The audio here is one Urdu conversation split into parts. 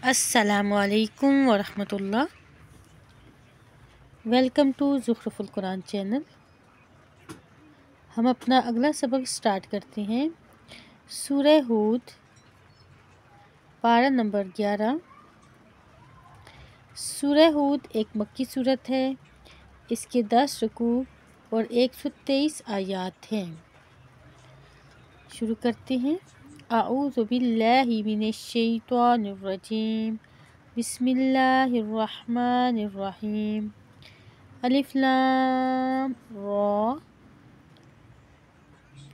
السلام علیکم ورحمۃ اللہ۔ ویلکم ٹو زخرف القرآن چینل۔ ہم اپنا اگلا سبق سٹارٹ کرتے ہیں۔ سورہ ہود، پارہ نمبر 11۔ سورہ ہود ایک مکی سورت ہے۔ اس کے 10 رکوع اور 123 آیات ہیں۔ شروع کرتے ہیں۔ اعوذ باللہ من الشیطان الرجیم، بسم اللہ الرحمن الرحیم۔ الف لام را۔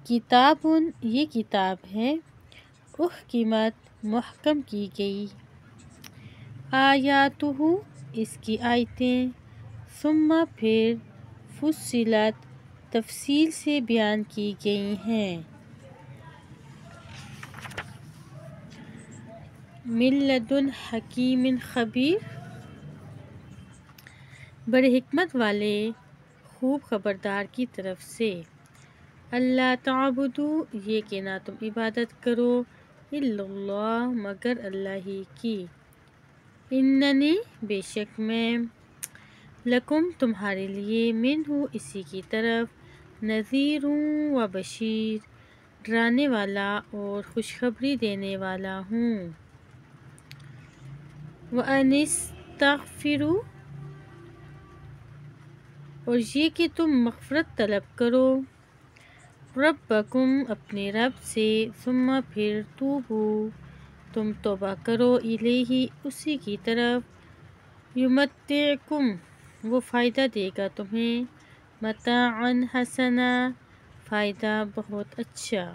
کتاب، یہ کتاب ہے، احکمت، محکم کی گئی، آیاتہ، اس کی آیتیں، ثم پھر، فصلت، تفصیل سے بیان کی گئی ہیں، من لدن حکیم خبیر، بڑے حکمت والے خوب خبردار کی طرف سے۔ اللہ تعبدوا، یہ کہ نہ تم عبادت کرو، الا اللہ، مگر اللہ ہی کی، اننی، بے شک میں، لکم، تمہارے لیے، منہ، اسی کی طرف، نذیر و بشیر، ڈرانے والا اور خوشخبری دینے والا ہوں۔ وَأَنِ اسْتَغْفِرُوا، اور یہ کہ تم مغفرت طلب کرو، ربکم، اپنے رب سے، ثم پھر، توبوا، تم توبہ کرو، الیہ، اسی کی طرف، یمتعکم، وہ فائدہ دے گا تمہیں، متاعا حسنا، فائدہ بہت اچھا،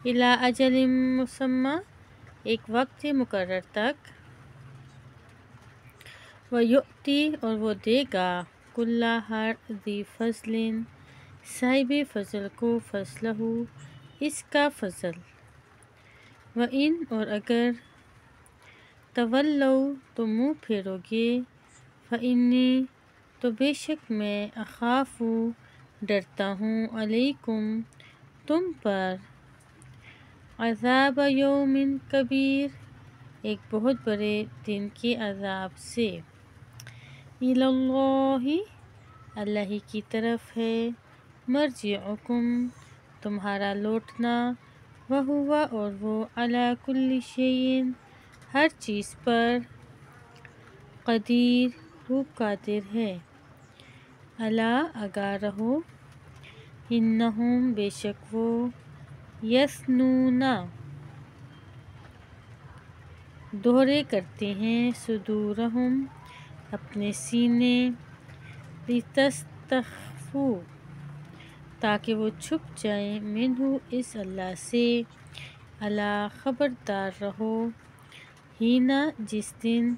الی اجل مسمی، ایک وقت مقرر تک، ویؤتی، اور وہ دے گا، کل، ہر، ذی فضل، صاحب فضل کو، فضلہ، اس کا فضل، وَإِنْ، اور اگر، تولوا، تم منہ پھیرو گے، فإنی، تو بے شک میں، اخاف، ڈرتا ہوں، علیکم، تم پر، عذاب یوم کبیر، ایک بہت بڑے دن کے عذاب سے، الی اللہ، اللہ ہی کی طرف ہے، مرجعکم، تمہارا لوٹنا، وہو، اور وہ، علی کل شیء، ہر چیز پر، قدیر، خوب قادر ہے، الا، آگاہ رہو، انہم، بے شک وہ، یثنون، دھڑے کرتے ہیں، صدورہم، اپنے سینے، لتستخفوا، تاکہ وہ چھپ جائیں، منہ، اس اللہ سے، الا، خبردار رہو، حین، جس دن،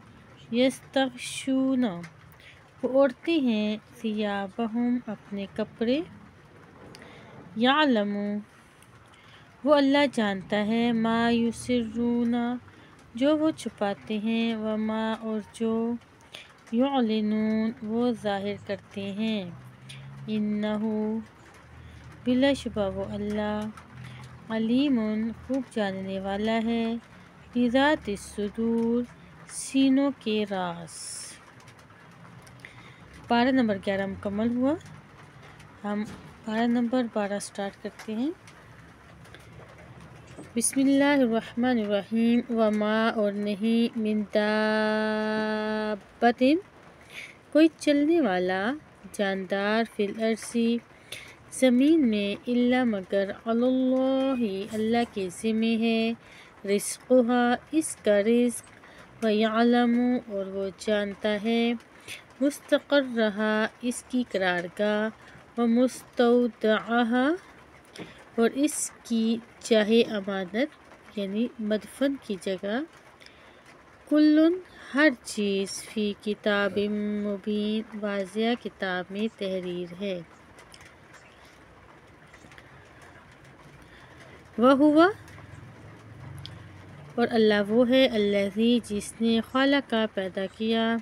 یستغشون، وہ اوڑھتے ہیں، ثیابہم، اپنے کپڑے، یعلم، وہ اللہ جانتا ہے، ما یسرون، جو وہ چھپاتے ہیں، وما، اور جو، یعلنون، وہ ظاہر کرتے ہیں، انہ، بلا شبہ وہ اللہ، علیم، خوب جاننے والا ہے، بذات الصدور، سینوں کے راز۔ پارہ نمبر 11 مکمل ہوا۔ ہم پارہ نمبر 12 سٹارٹ کرتے ہیں۔ بسم اللہ الرحمن الرحیم۔ وما، اور نہیں، من دابۃ، کوئی چلنے والا، جاندار، فی الارض، زمین میں، الا، مگر، علی اللہ، اللہ کے ذمہ ہے، رزقھا، اس کا رزق، ویعلم، اور وہ جانتا ہے، مستقرھا، اس کی قرارگاہ، ومستودعھا، اور اس کی جاہ امانت یعنی مدفن کی جگہ، کل، ہر چیز، فی کتاب مبین، واضح کتاب میں تحریر ہے، وہو، اور اللہ وہ ہے، الذی، جس نے، خلق، پیدا کیا،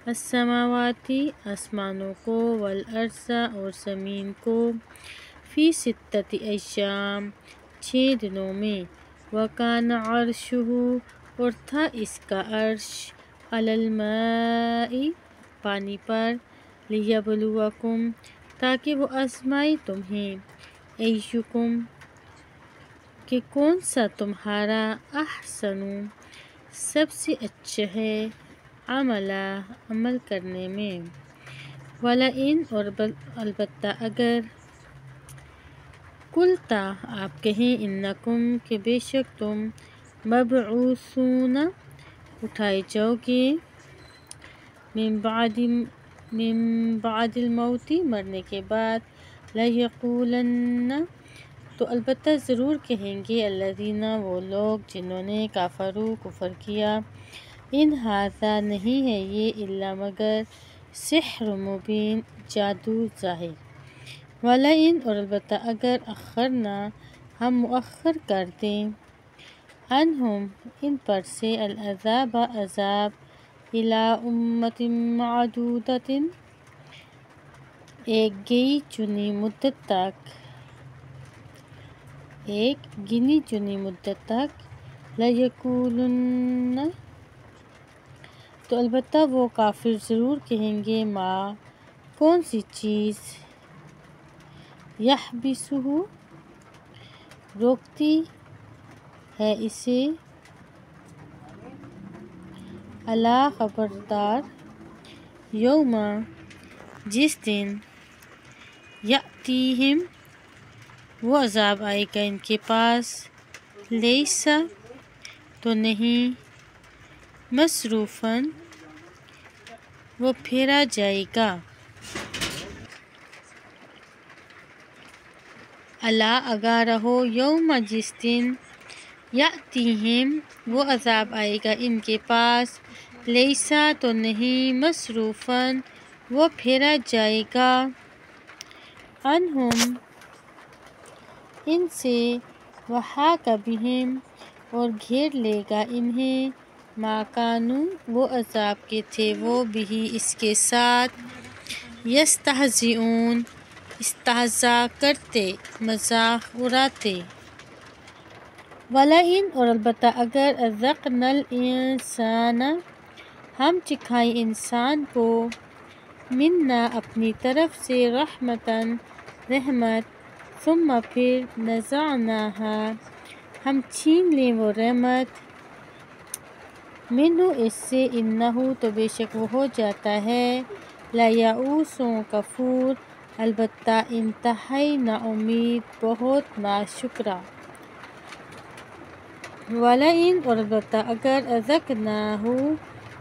السماوات، آسمانوں کو، والارض، اور زمین کو، فی ستۃ ایام، 6 دنوں میں، وکان عرشہ، اور تھا اس کا عرش علی الماء پانی پر لیبلوکم تاکہ وہ آزمائے تمہیں ایکم کہ کون سا تمہارا احسن سب سے اچھا ہے عمل کرنے میں وَلَئِن اور البتہ اگر قلتا آپ کہیں انکم کہ بے شک تم مبعوثون اٹھائے جاؤ گے من بعد الموت مرنے کے بعد لیقولن تو البتہ ضرور کہیں گے الذین وہ لوگ جنہوں نے کفر کیا ان ھذا نہیں ہے یہ الا مگر سحر مبین جادو ظاہر وَلَئِن اور البتہ اگر اخرنا ہم مؤخر کر دیں عنہم ان پر سے العذاب عذاب الی امت معدودۃ ایک گنی چنی مدت تک لیقولن تو البتہ وہ کافر ضرور کہیں گے ما کون سی چیز یحبسہ روکتی ہے اسے الا خبردار یوم جس دن یأتیہم وہ عذاب آئے گا ان کے پاس لیسا تو نہیں مصروفاً وہ پھیرا جائے گا الا آگاہ رہو یوم جس دن یأتیہم وہ عذاب آئے گا ان کے پاس لیسا تو نہیں مصروفاً وہ پھیرا جائے گا عنہم ان سے وحاق بہم اور گھیر لے گا انہیں ما کانوا وہ عذاب کے تھے وہ بھی اس کے ساتھ یستہزئون استہزاء کرتے مذاق اڑاتے وَلَئِن اور البتہ اگر اذقنا الانسان ہم چکھائیں انسان کو منا اپنی طرف سے رحمتاً رحمت ثم پھر نزعناها ہم چھین لیں وہ رحمت منہ اس سے انہ تو بے شک وہ ہو جاتا ہے لیئوس کفور البتہ انتہائی نا امید بہت ناشکرا وَلَئِن اور البتہ اگر اذقناہ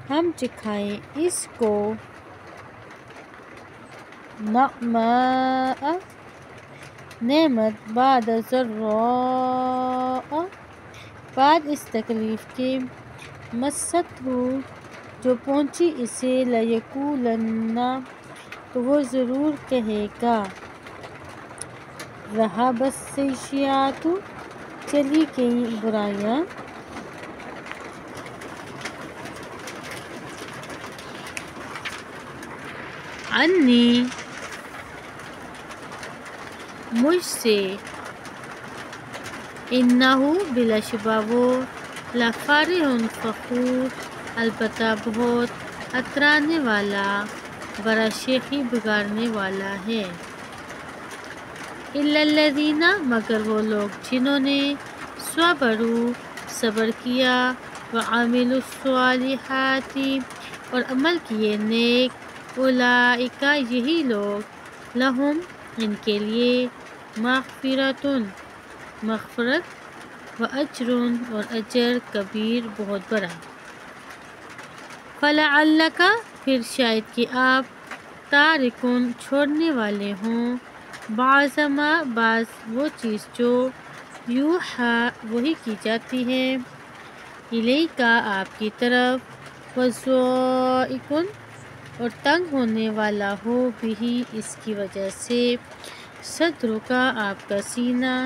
ہم چکھائیں اس کو نعماء نعمت بعد ضراء بعد اس تکلیف کے مست ہو جو پہنچی اسے لیقولن تو وہ ضرور کہے گا ذہب السیئات چلی گئیں برائیاں عنی مجھ سے انہ بلا شبہ وہ لفرح فخور البتہ بہت اترانے والا بڑا شیخی بگاڑنے والا ہے الا الذین مگر وہ لوگ جنہوں نے صبروا صبر کیا وعملوا الصالحات اور عمل کیے نیک اولئک یہی لوگ لہم ان کے لیے مغفرت و اجر اور اجر کبیر بہت بڑا فلعلک پھر شاید کہ آپ تارکون چھوڑنے والے ہوں بعض ما بعض وہ چیز جو یوحا وحی کی جاتی ہے الیکا آپ کی طرف وضائقن اور تنگ ہونے والا ہو بھی اس کی وجہ سے صدر کا آپ کا سینہ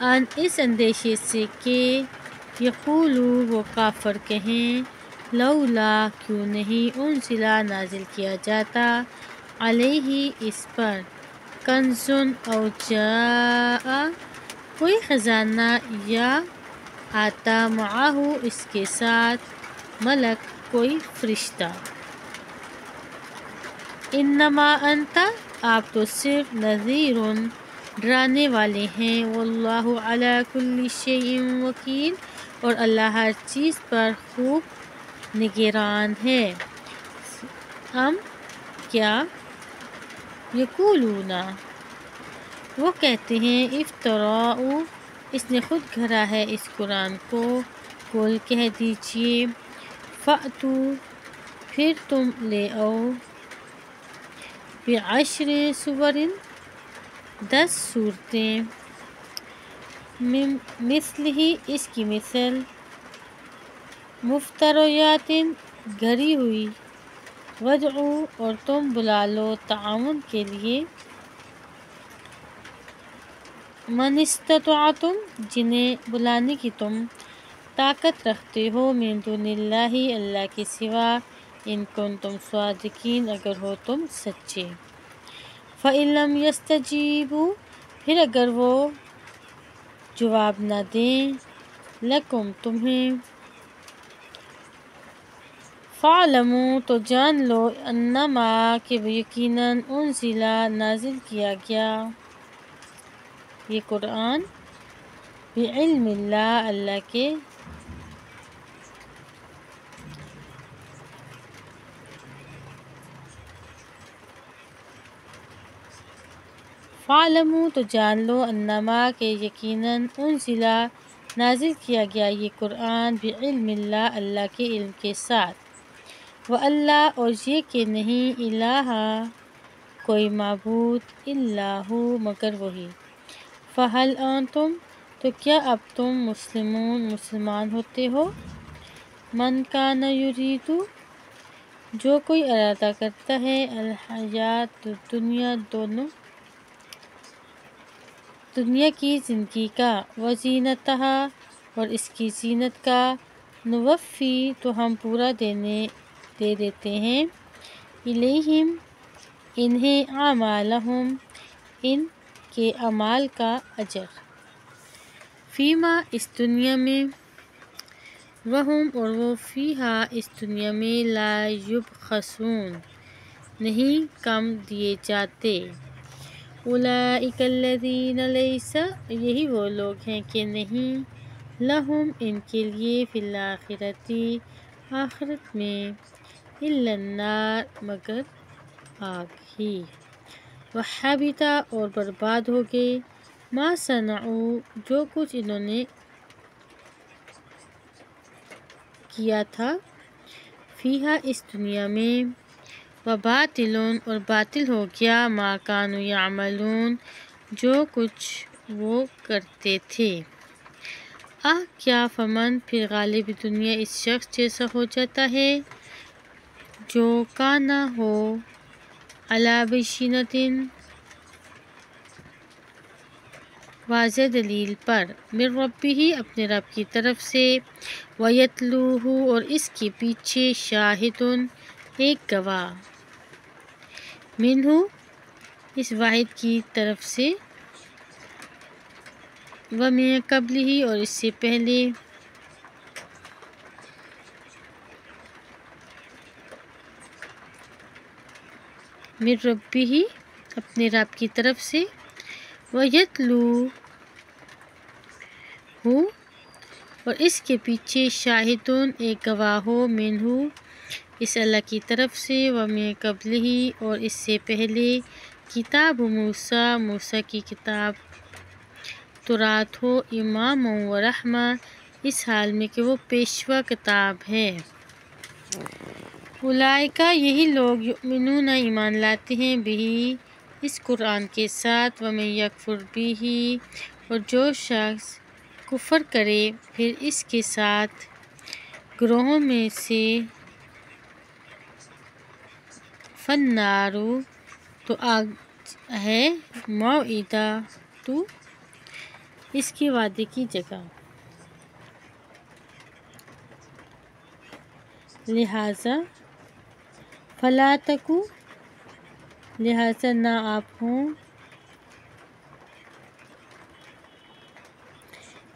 ان اس اندیشے سے کہ یقولو وہ کافر کہیں لولا کیوں نہیں انزلا نازل کیا جاتا علیہ اس پر کنزن او جاء کوئی خزانہ یا آتا معاہو اس کے ساتھ ملک کوئی فرشتہ۔ انما انت آپ تو صرف نذیر ڈرانے والے ہیں، واللہ علی کل شیء وکیل اور اللہ ہر چیز پر خوب نگران ہے۔ کیا یقولون وہ کہتے ہیں افتراء اس نے خود گھڑا ہے اس قرآن کو، قل کہہ دیجئے فأتو پھر تم لے آؤ بعشر سور 10 صورتیں مثلہ اس کی مثل مفتریات گھڑی ہوئی، ودعو اور تم بلا لو تعاون کے لیے من استطعتم جنہیں بلانے کی تم طاقت رکھتے ہو، من دون اللہ اللہ کے سوا، ان کنتم صادقین اگر ہو تم سچے۔ فإن لم يستجیبوا پھر اگر وہ جواب نہ دیں لکم تمہیں، فاعلموا تو جان لو انما کہ یقیناً انزل نازل کیا گیا یہ قرآن بعلم اللہ اللہ کے فاعلموا تو جان لو انما کہ یقیناً انزل نازل کیا گیا یہ قرآن بعلم اللہ اللہ کے علم کے ساتھ، وَأَلَّا اور یہ کہ نہیں الہ کوئی معبود الا ہو مگر وہی، فَهَلْ أَنْتُمْ تو کیا اب تم مسلمون مسلمان ہوتے ہو، من کان یرید جو کوئی ارادہ کرتا ہے الحیات الدنیا دنیا کی زندگی کا، وزینتہا اور اس کی زینت کا، نوفی تو ہم پورا دے دیتے ہیں، الیہم انہیں اعمالہم ان کے اعمال کا اجر، فیما اس دنیا میں، وہم اور وہ فیہا اس دنیا میں، لا یبخسون نہیں کم دیے جاتے، اولئک الذین لیس یہی وہ لوگ ہیں کہ نہیں، لہم ان کے لیے فی الآخرۃ آخرت میں، الا النار مگر آگ ہی، وحبط اور برباد ہو گئے ما صنعوا جو کچھ انہوں نے کیا تھا، فیہا اس دنیا میں، وباطل اور باطل ہو گیا ما کانوا یعملون جو کچھ وہ کرتے تھے، کیا فمن پھر غالب دنیا اس شخص جیسا ہو جاتا ہے جو کانا ہو علی بینۃ واضح دلیل پر، من ربہ اپنے رب کی طرف سے، ویتلوہ اور اس کے پیچھے شاہد ایک گواہ، منہ اس واحد کی طرف سے، ومن قبلہ اور اس سے پہلے، من ربہ اپنے رب کی طرف سے، ویتلوہ اور اس کے پیچھے شاہد ایک گواہ ہو، منہ اس اللہ کی طرف سے، ومن قبلہ اور اس سے پہلے، کتاب موسیٰ موسیٰ کی کتاب تورات ہو، امام و رحمہ اس حال میں کہ وہ پیشوا کتاب ہے، اولئک یہی لوگ یؤمنون ایمان لاتے ہیں بہ اس قرآن کے ساتھ، ومن یکفر بہ اور جو شخص کفر کرے پھر اس کے ساتھ، گروہوں میں سے، فالنار تو آگ ہے، موعدہ اس کے وعدے کی جگہ، لہذا فلا تکو لہذا نہ آپ ہوں،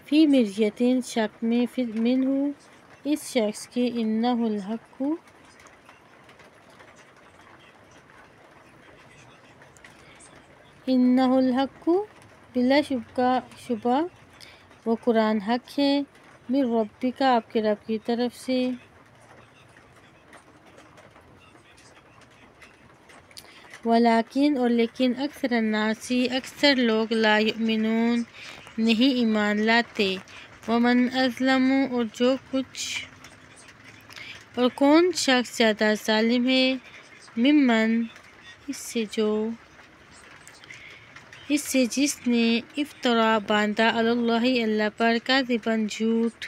فی مرجتین شک میں منہ اس شخص کے انہ الحق بلا شبہ وہ قرآن حق ہے من ربک آپ کے رب کی طرف سے ولیکن اور لیکن اکثر الناس اکثر لوگ لا یؤمنون نہیں ایمان لاتے ومن اظلم اور کون شخص زیادہ ظالم ہے ممن اس سے جس نے افترا باندھا علی اللہ اللہ پر کاذباً جھوٹ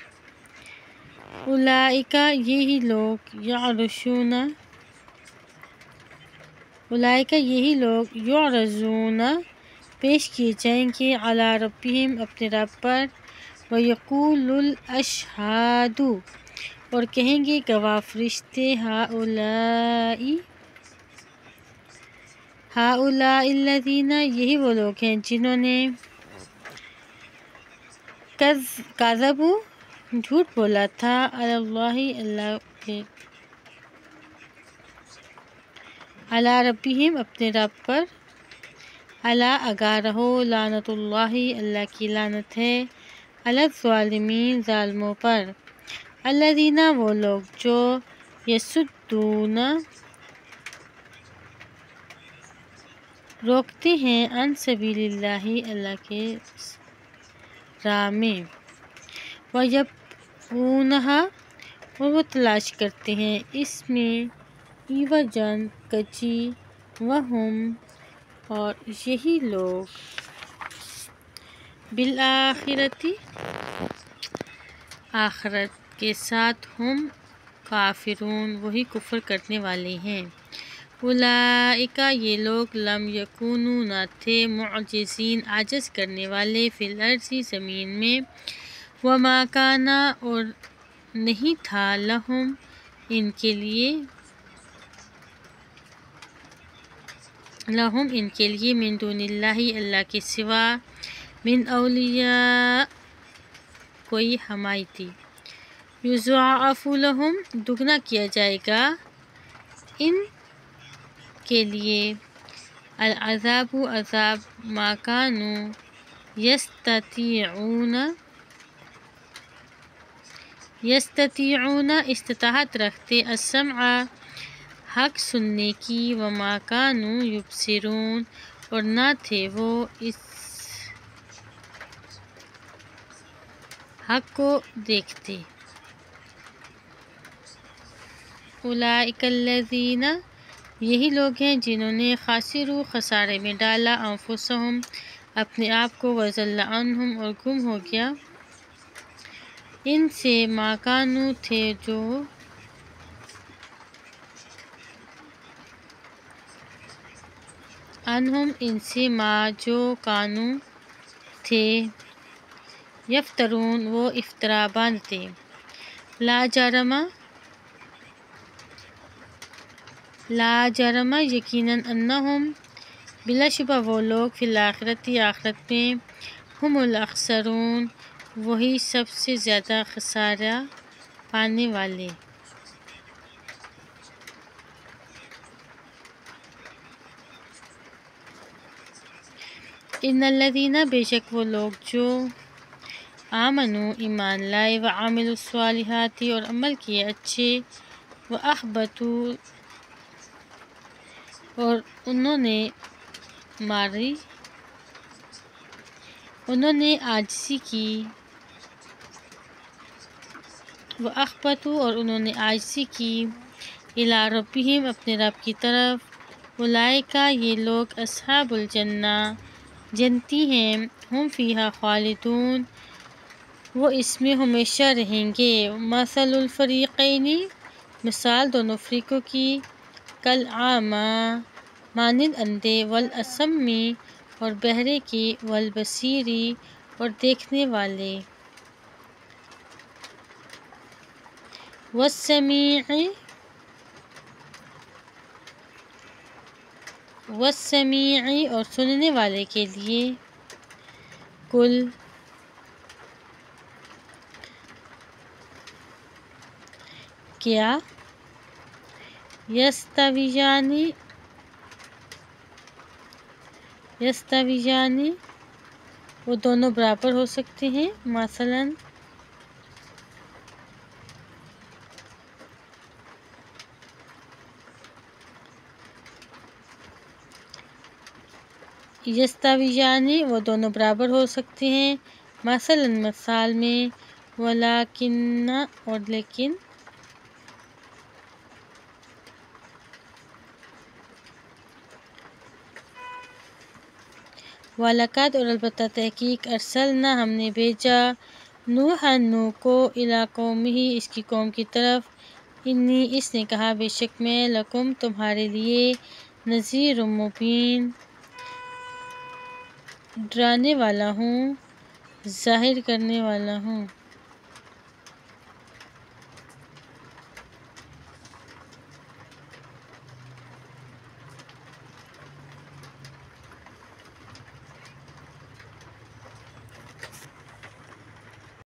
اولئک یہی لوگ یعرضون پیش کیے جائیں گے علی ربہم اپنے رب پر ویقول الاشہاد اور کہیں گے گواہ فرشتے ہؤلاء الذین یہی وہ لوگ ہیں جنہوں نے کذبوا جھوٹ بولا تھا علی اللہ اللہ کے علی ربہم اپنے رب پر الا آگاہ رہو لعنت اللہ اللہ کی لعنت ہے علی الظالمین ظالموں پر الذین وہ لوگ جو یصدون روکتے ہیں عن سبیل اللہ اللہ کے راہ میں ویبغونہا اور وہ تلاش کرتے ہیں اس میں عوجاً کجی وہم اور یہی لوگ بالآخرۃ آخرت کے ساتھ ہم کافرون وہی کفر کرنے والے ہیں اولئک یہ لوگ لم یکونوا نہ تھے معجزین عاجز کرنے والے فی الارض زمین میں وما کان اور نہیں تھا لہم ان کے لیے من دون اللہ اللہ کے سوا من اولیاء کوئی حمایتی یضاعف لہم دگنا کیا جائے گا ان کے لیے العذاب عذاب ما کانوا یستطیعون استطاعت رکھتے السمع حق سننے کی وما کانوا یبصرون اور نہ تھے وہ اس حق کو دیکھتے اولئک الذین یہی لوگ ہیں جنہوں نے خاسروا خسارے میں ڈالا انفسہم اپنے آپ کو وضل عنہم اور گم ہو گیا ان سے ما کانوا تھے جو عنہم ان سے ما جو کانوا تھے یفترون وہ افطرا باندھتے لا جرم یقیناً انہم بلا شبہ وہ لوگ فی الآخرۃ آخرت میں ہم الاخسرون وہی سب سے زیادہ خسارہ پانے والے ان الذین بے شک وہ لوگ جو آمنوا ایمان لائے وعملوا الصالحات اور عمل کیے اچھے واخبتوا اور انہوں نے عاجزی کی الی ربہم اپنے رب کی طرف اولئک یہ لوگ اصحاب الجنہ جنتی ہیں ہم فیہا خالدون وہ اس میں ہمیشہ رہیں گے مثل الفریقین مثال دونوں فریقوں کی کالاعمی مانند اندھے والاصم اور بہرے کی والبصیر اور دیکھنے والے والسمیع اور سننے والے کے لیے کل کیا یستویانی وہ دونوں برابر ہو سکتے ہیں، مثلاً یستویانی وہ دونوں برابر ہو سکتے ہیں، مثلاً مثال میں ولیکن اور لیکن، وَلَقَدْ اور البتہ تحقیق ارسلنا ہم نے بھیجا نوحًا نوح کو الی قومہ اس کی قوم کی طرف، انی اس نے کہا بے شک میں لکم تمہارے لیے نذیر مبین ڈرانے والا ہوں، ظاہر کرنے والا ہوں۔